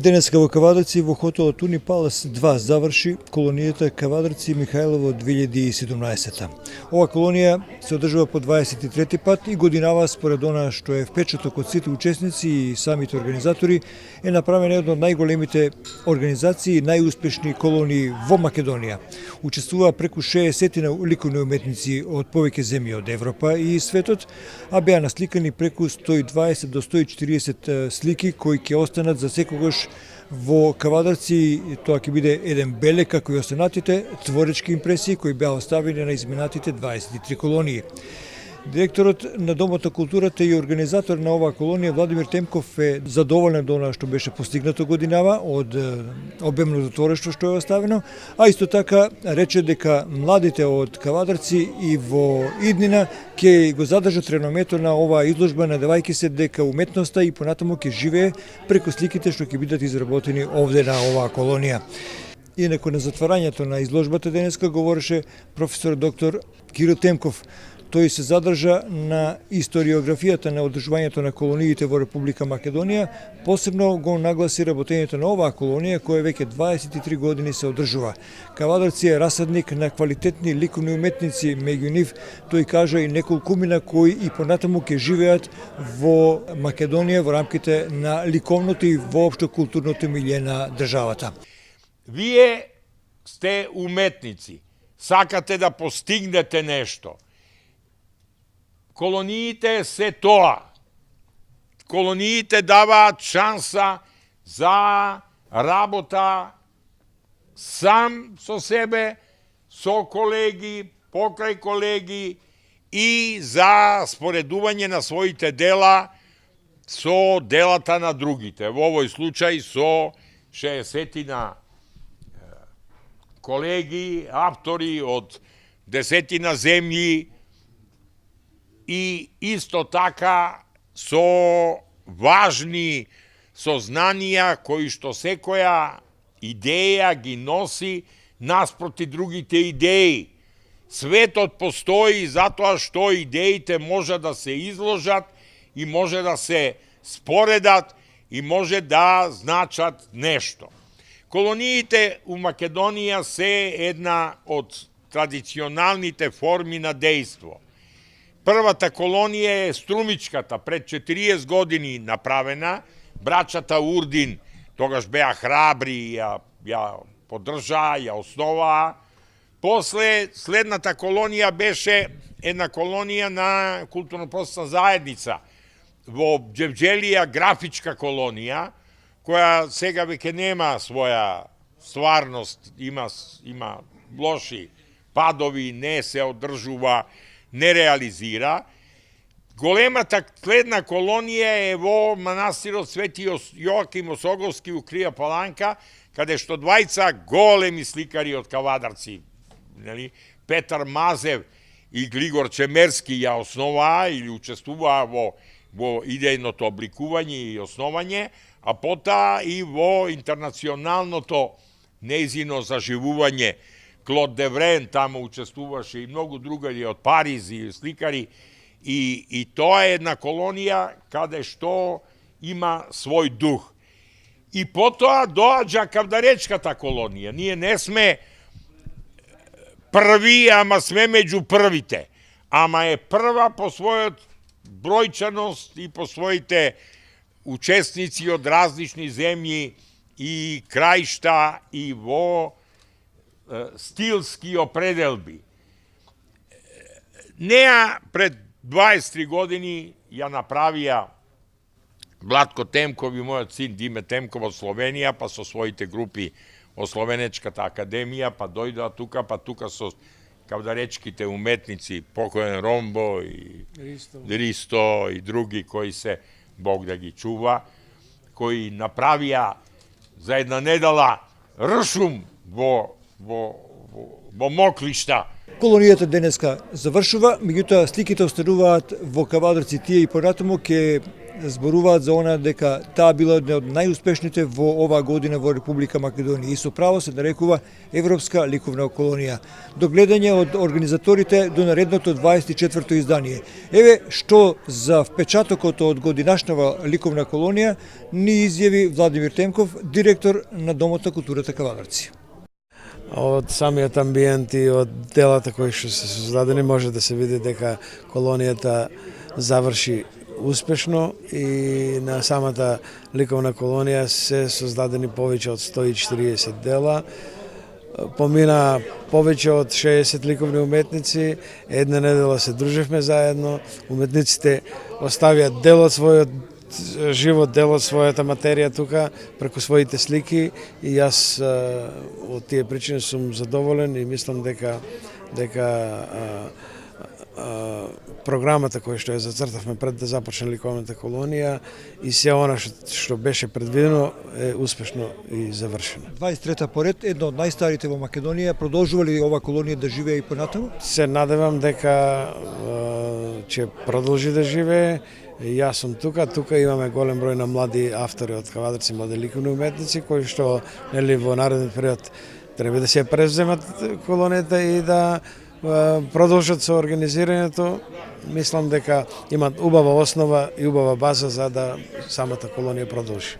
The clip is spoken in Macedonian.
Денеска во Кавадарци во хотелот Уни Палас 2 заврши колонијата Кавадарци Михајлово 2017. Ова колонија се одржува по 23 пат и годинава според она што е впечаток од сите учесници и самите организатори е направена една од најголемите организации и најуспешни колонии во Македонија. Учествуваа преку 60 ликовни уметници од повеќе земји од Европа и светот, а беа насликани преку 120 до 140 слики кои ќе останат за секогаш во Кавадарци. Тоа ќе биде еден белег како и останатите творечки импресии кои беа оставени на изминатите 23 колонии. Директорот на Домот на културата и организатор на оваа колонија Владимир Темков е задоволен до она што беше постигнато годинава од обемното творештво што е оставено, а исто така рече дека младите од Кавадарци и во иднина ќе го задржат реномето на оваа изложба, надевајќи се дека уметноста и понатаму ќе живее преку сликите што ќе бидат изработени овде на оваа колонија. Инаку на затварањето на изложбата денеска говореше професор доктор Киро Темков. Тој се задржа на историографијата на одржувањето на колониите во Република Македонија, посебно го нагласи работењето на оваа колонија која веќе 23 години се одржува. Кавадарци е расадник на квалитетни ликовни уметници, меѓу нив тој кажа и неколкумина кои и понатаму ќе живеат во Македонија во рамките на ликовното и воопшто културното милје на државата. Вие сте уметници, сакате да постигнете нешто. Колониите се тоа. Колониите даваат шанса за работа сам со себе, со колеги, покрај колеги и за споредување на своите дела со делата на другите. Во овој случај со 60 колеги, автори од 10 земји, и исто така со важни сознанија кои што секоја идеја ги носи наспроти другите идеи. Светот постои затоа што идеите може да се изложат и може да се споредат и може да значат нешто. Колониите у Македонија се една од традиционалните форми на дејство. Првата колонија е Струмичката, пред 40 години направена. Браќата Урдин тогаш беа храбри, ја поддржаа, ја основаа. После, следната колонија беше една колонија на културно-просветна заедница во Џевџелија, графичка колонија, која сега веќе нема своја стварност, има лоши падови, не се одржува, не реализира. Големата следна колонија е во манастирот Свети Јоаким Осоговски у Крија Паланка, каде што двајца големи сликари од Кавадарци, Петар Мазев и Глигор Чемерски ја основаа или учествуваа во идејното обликување и основање, а потоа и во интернационалното нејзино заживување. Клод Деврен таму учествуваше и многу другари од Париз и сликари, и тоа е една колонија каде што има свој дух. И потоа доаѓа Кавдаречката колонија. Ние не сме први, ама сме меѓу првите. Ама е прва по својот бројчаност и по своите учесници од различни земји и краишта и во стилски определби. Неа пред 23 години ја направија Владко Темков и мојот син Диме Темков од Словенија, па со своите групи од Словенечката академија, па дојдоа тука, па тука со кавдаречките уметници, покоен Ромбо и Ристо и други кои се, Бог да ги чува, кои направија за една недела ршум во Моклишта. Колонијата денеска завршува, меѓутоа сликите остануваат во Кавадарци. Тие и понатаму ќе зборуваат за она дека таа била една од најуспешните во оваа година во Република Македонија и со право се нарекува Европска ликовна колонија. До гледање од организаторите до наредното 24-то издание. Еве што за впечатокот од годинашнава ликовна колонија ни изјави Владимир Темков, директор на Домот на културата Кавадарци. Од самиот амбиент и од делата кои што се создадени може да се види дека колонијата заврши успешно и на самата ликовна колонија се создадени повеќе од 140 дела. Помина повеќе од 60 ликовни уметници, една недела се дружевме заедно, уметниците оставија дел од својот живот, дел од својата материја тука преку своите слики и јас од тие причини сум задоволен и мислам дека програмата која што ја зацртавме пред да започне ликовната колонија и се она што беше предвидено е успешно и завршено. 23-та поред, една од најстарите во Македонија, продолжува ли ова колонија да живее и понатаму? Се надевам дека ќе продолжи да живее. Јас сум тука имаме голем број на млади автори од Кавадарци, млади ликовни уметници кои што нели во нареден период треба да се превземат колонијата и да продолжат со организирањето. Мислам дека имат убава основа и убава база за да самата колонија продолжи.